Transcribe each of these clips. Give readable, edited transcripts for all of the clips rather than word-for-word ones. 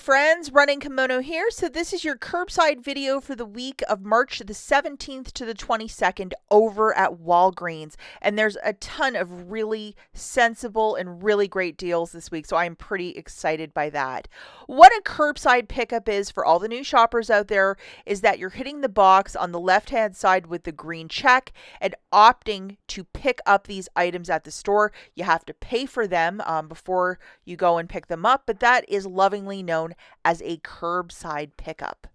friends, Running Kimono here. So this is your curbside video for the week of March the 17th to the 22nd over at Walgreens. And there's a ton of really sensible and really great deals this week, so I'm pretty excited by that. What a curbside pickup is for all the new shoppers out there is that you're hitting the box on the left-hand side with the green check and opting to pick up these items at the store. You have to pay for them before you go and pick them up, but that is lovingly known as a curbside pickup.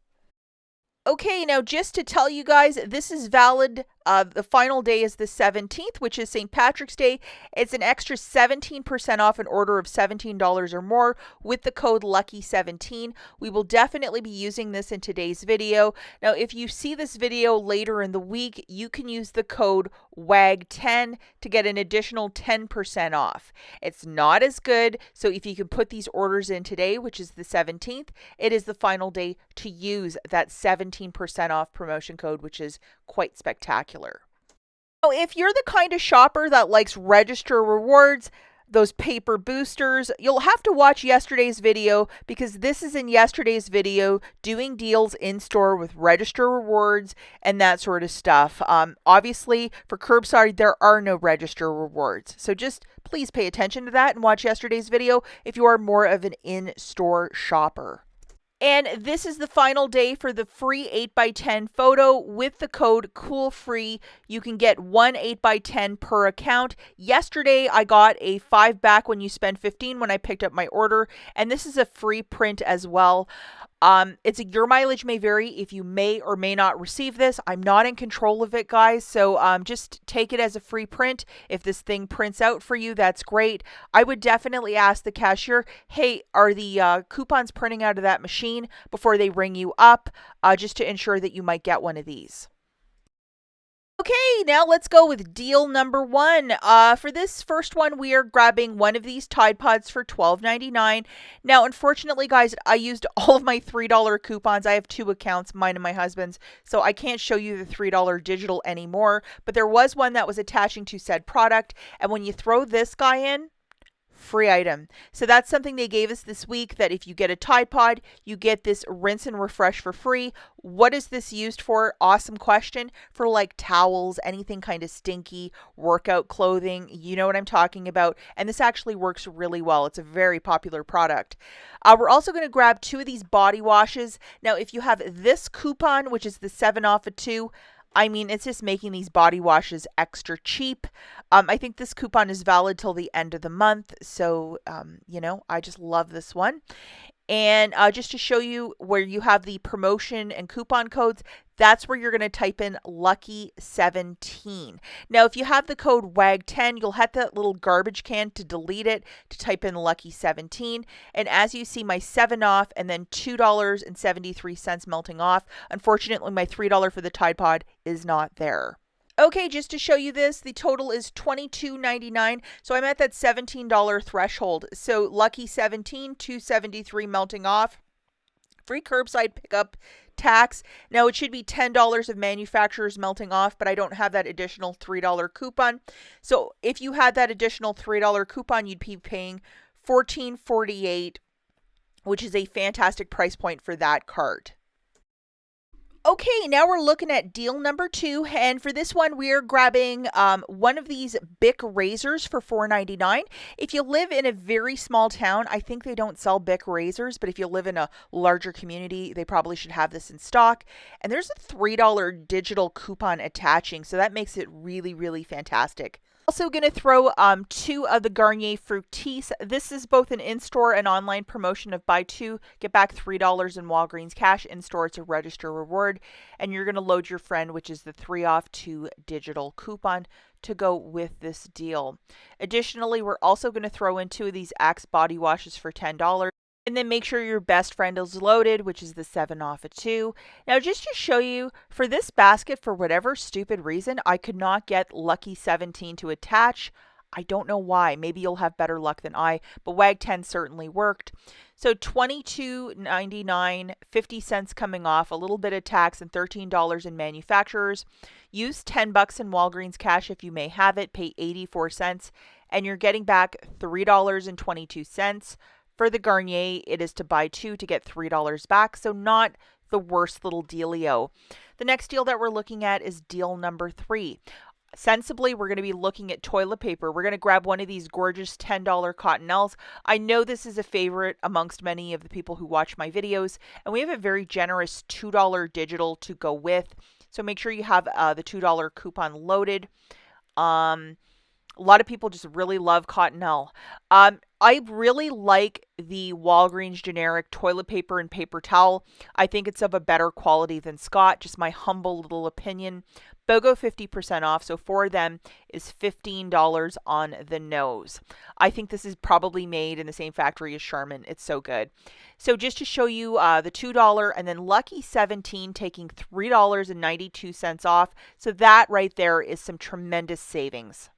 Okay, now just to tell you guys, this is valid. The final day is the 17th, which is St. Patrick's Day. It's an extra 17% off an order of $17 or more with the code LUCKY17. We will definitely be using this in today's video. Now, if you see this video later in the week, you can use the code WAG10 to get an additional 10% off. It's not as good, so if you can put these orders in today, which is the 17th, it is the final day to use that 17% off promotion code, which is quite spectacular. Now, if you're the kind of shopper that likes register rewards, those paper boosters, you'll have to watch yesterday's video because this is in yesterday's video doing deals in store with register rewards and that sort of stuff. Obviously, for curbside, there are no register rewards. So just please pay attention to that and watch yesterday's video if you are more of an in-store shopper. And this is the final day for the free 8x10 photo with the code COOLFREE. You can get one 8x10 per account. Yesterday, I got a 5 back when you spend 15 when I picked up my order. And this is a free print as well. Your mileage may vary if you may or may not receive this. I'm not in control of it, guys. So just take it as a free print. If this thing prints out for you, that's great. I would definitely ask the cashier, hey, are the coupons printing out of that machine before they ring you up, just to ensure that you might get one of these. Okay, now let's go with deal number one. For this first one, we are grabbing one of these Tide Pods for $12.99. Now, unfortunately, guys, I used all of my $3 coupons. I have 2 accounts, mine and my husband's, so I can't show you the $3 digital anymore. But there was one that was attaching to said product, and when you throw this guy in, free item. So that's something they gave us this week, that if you get a Tide Pod, you get this rinse and refresh for free. What is this used for? Awesome question. For like towels, anything kind of stinky, workout clothing, you know what I'm talking about. And this actually works really well. It's a very popular product. We're also going to grab 2 of these body washes. Now, if you have this coupon, which is the 7 off of 2, I mean, it's just making these body washes extra cheap. I think this coupon is valid till the end of the month. So, I just love this one. And just to show you where you have the promotion and coupon codes, that's where you're going to type in LUCKY17. Now, if you have the code WAG10, you'll have that little garbage can to delete it to type in LUCKY17. And as you see, my 7 off and then $2.73 melting off. Unfortunately, my $3 for the Tide Pod is not there. Okay, just to show you this, the total is $22.99, so I'm at that $17 threshold. So LUCKY17, $2.73 melting off. Free curbside pickup, tax. Now, it should be $10 of manufacturers melting off, but I don't have that additional $3 coupon. So if you had that additional $3 coupon, you'd be paying $14.48, which is a fantastic price point for that cart. Okay, now we're looking at deal number 2, and for this one, we're grabbing one of these Bic razors for $4.99. If you live in a very small town, I think they don't sell Bic razors, but if you live in a larger community, they probably should have this in stock. And there's a $3 digital coupon attaching, so that makes it really, really fantastic. Also going to throw 2 of the Garnier Fructis. This is both an in-store and online promotion of buy 2, get back $3 in Walgreens cash. In-store, it's a register reward. And you're going to load your friend, which is the 3 off 2 digital coupon to go with this deal. Additionally, we're also going to throw in 2 of these Axe body washes for $10. And then make sure your best friend is loaded, which is the 7 off of 2. Now, just to show you, for this basket, for whatever stupid reason, I could not get LUCKY17 to attach. I don't know why. Maybe you'll have better luck than I, but WAG10 certainly worked. So $22.99, 50 cents coming off, a little bit of tax, and $13 in manufacturers. Use $10 in Walgreens cash if you may have it. Pay 84 cents, and you're getting back $3.22. For the Garnier, it is to buy 2 to get $3 back, so not the worst little dealio. The next deal that we're looking at is deal number 3. Sensibly, we're going to be looking at toilet paper. We're going to grab one of these gorgeous $10 Cottonelles. I know this is a favorite amongst many of the people who watch my videos, and we have a very generous $2 digital to go with. So make sure you have the $2 coupon loaded. A lot of people just really love Cottonelle. I really like the Walgreens generic toilet paper and paper towel. I think it's of a better quality than Scott, just my humble little opinion. BOGO 50% off, so for them is $15 on the nose. I think this is probably made in the same factory as Charmin. It's so good. So just to show you the $2 and then Lucky 17 taking $3.92 off. So that right there is some tremendous savings.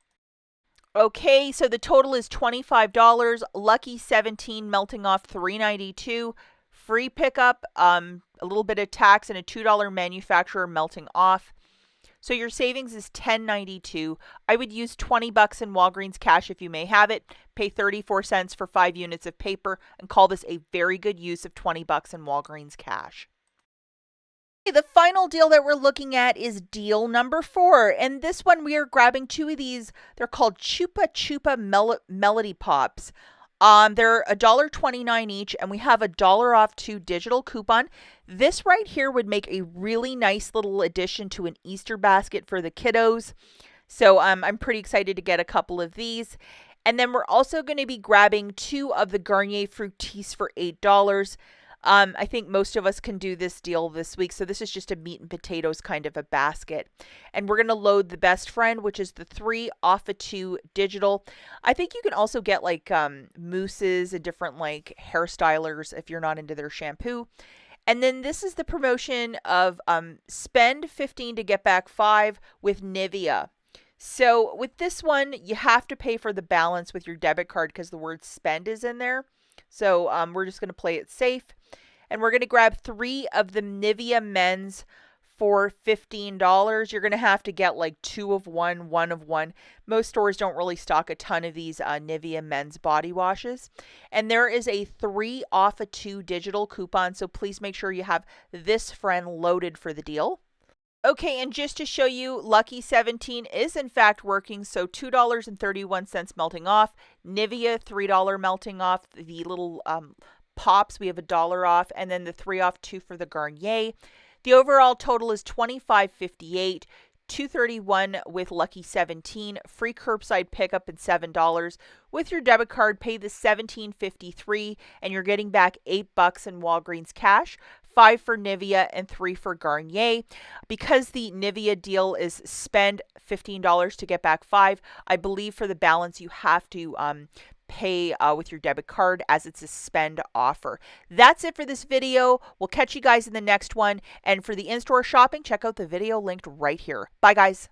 Okay, so the total is $25. Lucky 17 melting off $3.92. Free pickup, a little bit of tax, and a $2 manufacturer melting off. So your savings is $10.92. I would use $20 in Walgreens cash if you may have it. Pay 34 cents for 5 units of paper and call this a very good use of $20 in Walgreens cash. The final deal that we're looking at is deal number 4. And this one we are grabbing 2 of these. They're called Chupa Chupa Melody Pops. They're $1.29 each, and we have a $1 off 2 digital coupon. This right here would make a really nice little addition to an Easter basket for the kiddos. So I'm pretty excited to get a couple of these. And then we're also going to be grabbing 2 of the Garnier Fructis for $8. I think most of us can do this deal this week. So this is just a meat and potatoes kind of a basket. And we're going to load the best friend, which is the 3 off of 2 digital. I think you can also get like mousses and different like hairstylers if you're not into their shampoo. And then this is the promotion of spend 15 to get back 5 with NIVEA. So with this one, you have to pay for the balance with your debit card because the word spend is in there. So we're just going to play it safe. And we're going to grab 3 of the NIVEA men's for $15. You're going to have to get like 2 of one, 1 of one. Most stores don't really stock a ton of these NIVEA men's body washes. And there is a 3 off of 2 digital coupon. So please make sure you have this friend loaded for the deal. Okay, and just to show you, Lucky 17 is in fact working, so $2.31 melting off. NIVEA, $3 melting off. The little pops, we have $1 off, and then the 3 off 2 for the Garnier. The overall total is $25.58. $2.31 with Lucky 17, free curbside pickup and $7. With your debit card, pay the $17.53 and you're getting back $8 in Walgreens cash, 5 for NIVEA and 3 for Garnier. Because the NIVEA deal is spend $15 to get back 5, I believe for the balance you have to pay with your debit card as it's a spend offer. That's it for this video. We'll catch you guys in the next one. And for the in-store shopping, check out the video linked right here. Bye, guys.